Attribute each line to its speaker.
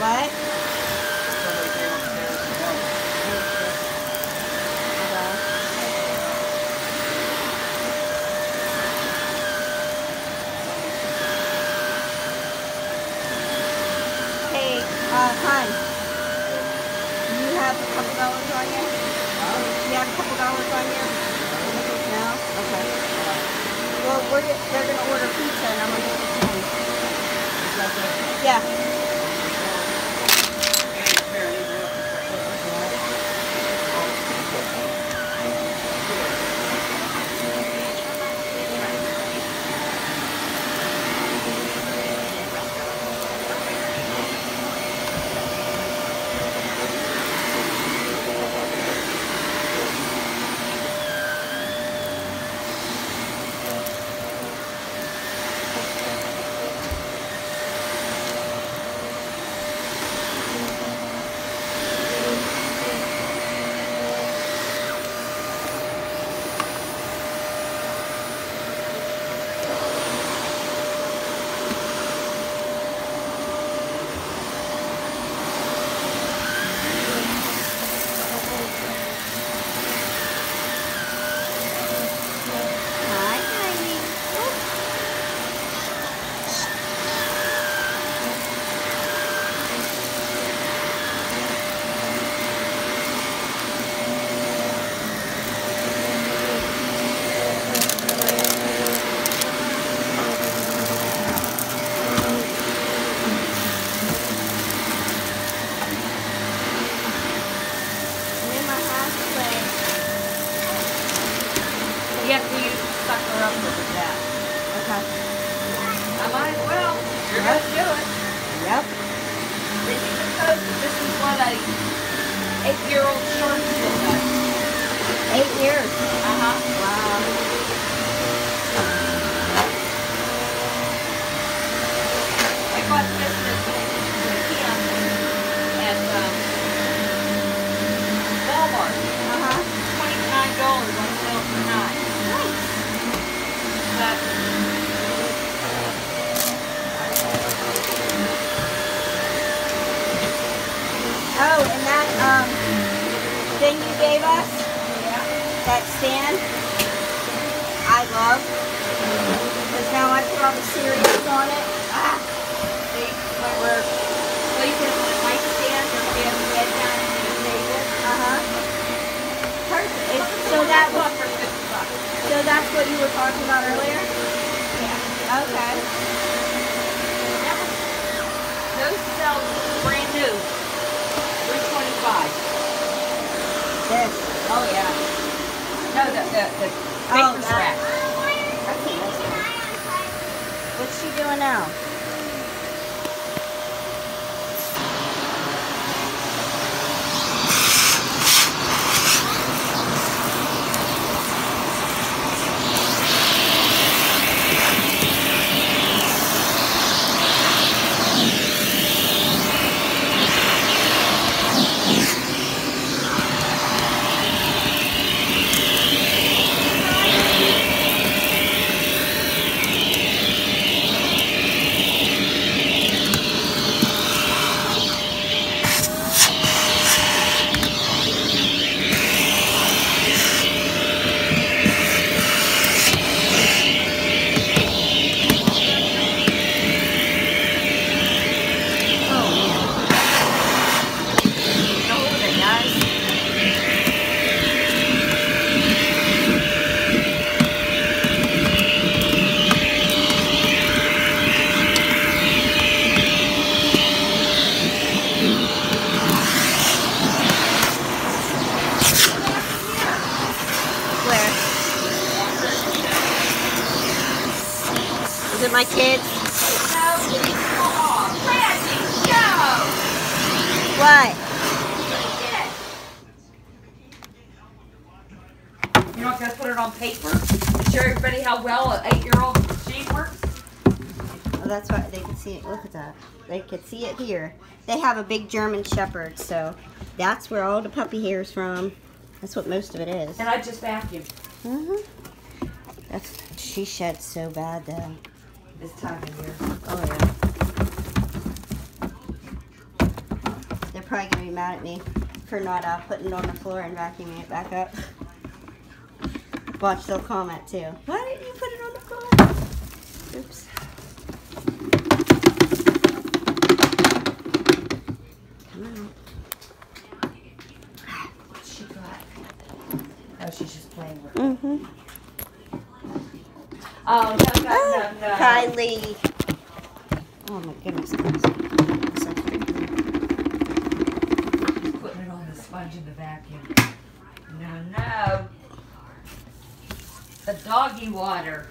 Speaker 1: What?
Speaker 2: Somebody came upstairs and helped.
Speaker 1: Hey, hon. You have a couple dollars on you? You have a couple dollars on you? No? Okay. Well, they're going to order pizza and I'm going to get the change. Yeah.
Speaker 3: You have to suck her up with that.
Speaker 1: Okay.
Speaker 3: I might as well. You're going to do it.
Speaker 1: Yep.
Speaker 3: Did you suppose that this is what a 8-year-old shark still does?
Speaker 1: 8 years.
Speaker 3: Uh-huh.
Speaker 1: Wow.
Speaker 3: I bought this IKEA at Walmart.
Speaker 1: Uh-huh.
Speaker 3: $29 on sale for 9. But
Speaker 1: Oh, and that thing you gave us, that stand, I love. Because now I put all the cereals on it. Ah,
Speaker 3: see, when we're sleeping on a nightstand or we have a bed down on the table.
Speaker 1: perfect.
Speaker 3: So that was for $50.
Speaker 1: So that's what you were talking about earlier?
Speaker 3: Yeah.
Speaker 1: Okay.
Speaker 3: Those sell brand new. $3.25.
Speaker 1: This.
Speaker 3: Oh yeah. No, the baker's rack.
Speaker 1: That's a nice one. What's she doing now? Is it my kids? What?
Speaker 3: You're not going to put it on paper? Show everybody how well an 8-year-old machine works?
Speaker 1: Oh, that's why they can see it. Look at that. They can see it here. They have a big German Shepherd, so that's where all the puppy hair is from. That's what most of it is.
Speaker 3: And I just vacuumed.
Speaker 1: She sheds so bad though.
Speaker 3: This time of year.
Speaker 1: Oh yeah. probably gonna be mad at me for not putting it on the floor and vacuuming it back up. Watch, they'll comment too. Why didn't you put it on the floor? Oops. Come on.
Speaker 3: What's she got? Oh, she's just playing with it.
Speaker 1: Mm-hmm.
Speaker 3: Oh, no.
Speaker 1: Kylie. Oh my goodness.
Speaker 3: She's putting it on the sponge in the vacuum. No. The doggy water.